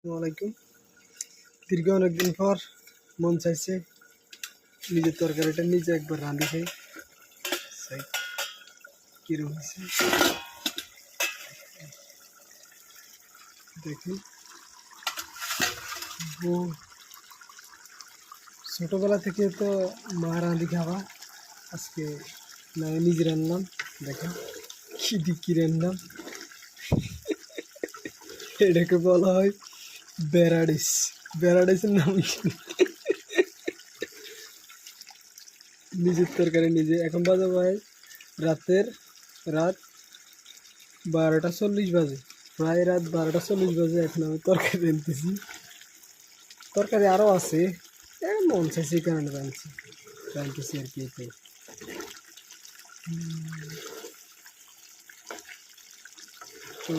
আসসালামাইকুম। দীর্ঘ অনেকদিন পর মন চাইছে নিজের তরকারিটা নিজে একবার রাঁধি খাই। কিরম হয়েছে দেখি। ছোটবেলা থেকে তো মা রাঁধি খাওয়া, আজকে না নিজে রান্নাম। দেখেন কি রান্নাম, এটাকে বলা হয় বেড়াডিস। বেড়াডিসের নাম নিজের তরকারি নিজে। এখন বাজে ভাই রাত 12টা 40 বাজে, প্রায় রাত 12টা 40 বাজে। এখন আমি তরকারি রাঁধতেছি। তরকারি আরও আছে, মন চাইছে এই কারণে রাঁধতেছি আর কি। তো